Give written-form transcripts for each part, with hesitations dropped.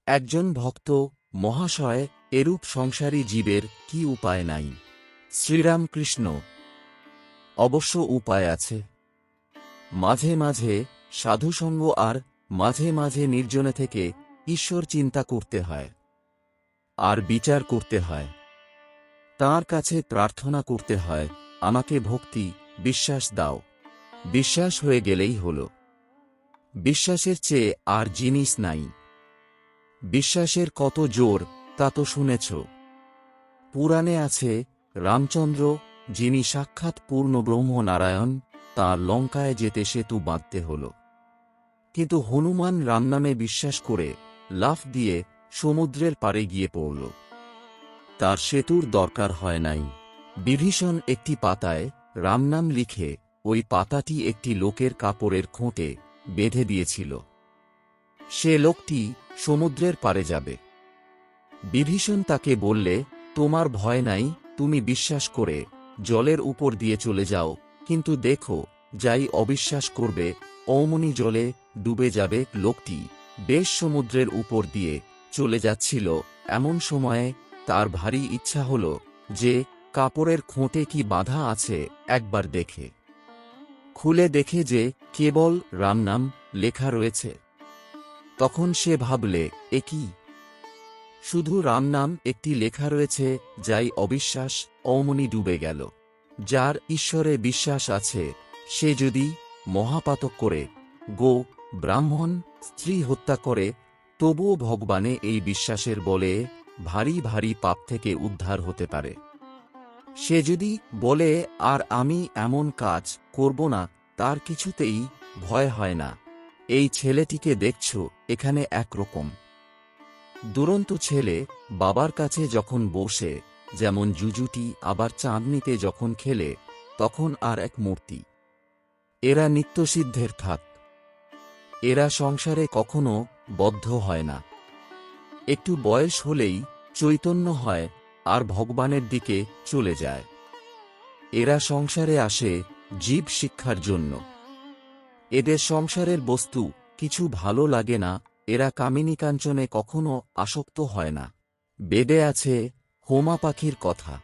একজন ভক্ত, মহাশয়, এরূপ সংসারী জীবের কি উপায় নাই? শ্রীরামকৃষ্ণ: অবশ্য উপায় আছে। মাঝে মাঝে সাধুসঙ্গ আর মাঝে মাঝে নির্জনে থেকে ঈশ্বর চিন্তা করতে হয়, আর বিচার করতে হয়। তাঁর কাছে প্রার্থনা করতে হয়, আমাকে ভক্তি, বিশ্বাস দাও। বিশ্বাস হয়ে গেলেই হল। বিশ্বাসের চেয়ে আর জিনিস নাই। বিশ্বাসের কত জোর তা তো শুনেছ। পুরাণে আছে, রামচন্দ্র, যিনি সাক্ষাৎ পূর্ণ ব্রহ্ম নারায়ণ, তাঁর লঙ্কায় যেতে সেতু বাঁধতে হল। কিন্তু হনুমান রামনামে বিশ্বাস করে লাফ দিয়ে সমুদ্রের পাড়ে গিয়ে পড়ল। তার সেতুর দরকার হয় নাই। বিভীষণ একটি পাতায় রামনাম লিখে ওই পাতাটি একটি লোকের কাপড়ের খোঁটে বেঁধে দিয়েছিল। সে লোকটি সমুদ্রের পাড়ে যাবে। বিভীষণ তাকে বললে, তোমার ভয় নাই, তুমি বিশ্বাস করে জলের উপর দিয়ে চলে যাও, কিন্তু দেখো, যাই অবিশ্বাস করবে অমনি জলে ডুবে যাবে। লোকটি বেশ সমুদ্রের উপর দিয়ে চলে যাচ্ছিল। এমন সময়ে তার ভারী ইচ্ছা হল যে কাপড়ের খোঁটে কি বাঁধা আছে একবার দেখে। খুলে দেখে যে কেবল রামনাম লেখা রয়েছে। তখন সে ভাবলে, এ কি? শুধু রামনাম একটি লেখা রয়েছে, যাই অবিশ্বাস অমনি ডুবে গেল। যার ঈশ্বরে বিশ্বাস আছে, সে যদি মহাপাতক করে, গো, ব্রাহ্মণ, স্ত্রী হত্যা করে, তবুও ভগবানে এই বিশ্বাসের বলে ভারী ভারী পাপ থেকে উদ্ধার হতে পারে। সে যদি বলে, আর আমি এমন কাজ করব না, তার কিছুতেই ভয় হয় না। এই ছেলেটিকে দেখছ, এখানে একরকম দুরন্ত ছেলে। বাবার কাছে যখন বসে যেমন জুজুটি, আবার চাঁদনিতে যখন খেলে তখন আর এক মূর্তি। এরা নিত্যসিদ্ধের থাক। এরা সংসারে কখনো বদ্ধ হয় না। একটু বয়স হলেই চৈতন্য হয় আর ভগবানের দিকে চলে যায়। এরা সংসারে আসে জীব শিক্ষার জন্য। এদের সংসারের বস্তু কিছু ভালো লাগে না। এরা কামিনী কাঞ্চনে কখনো আসক্ত হয় না। বেদে আছে হোমা পাখির কথা।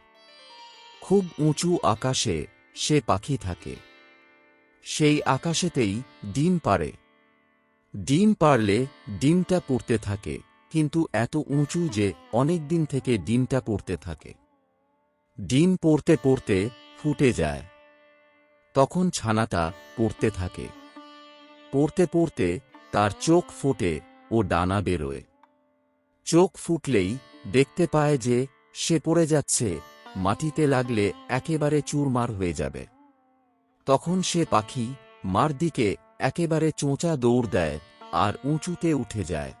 খুব উঁচু আকাশে সে পাখি থাকে। সেই আকাশেতেই ডিম পাড়ে। ডিম পাড়লে ডিমটা পড়তে থাকে, কিন্তু এত উঁচু যে অনেক দিন থেকে ডিমটা পড়তে থাকে। ডিম পড়তে পড়তে ফুটে যায়। তখন ছানাটা পড়তে থাকে। পড়তে পড়তে তার চোখ ফোটে ও ডানা বেরোয়। চোখ ফুটলেই দেখতে পায় যে সে পড়ে যাচ্ছে, মাটিতে লাগলে একেবারে চুরমার হয়ে যাবে। তখন সে পাখি মার দিকে একেবারে চোঁচা দৌড় দেয় আর উঁচুতে উঠে যায়।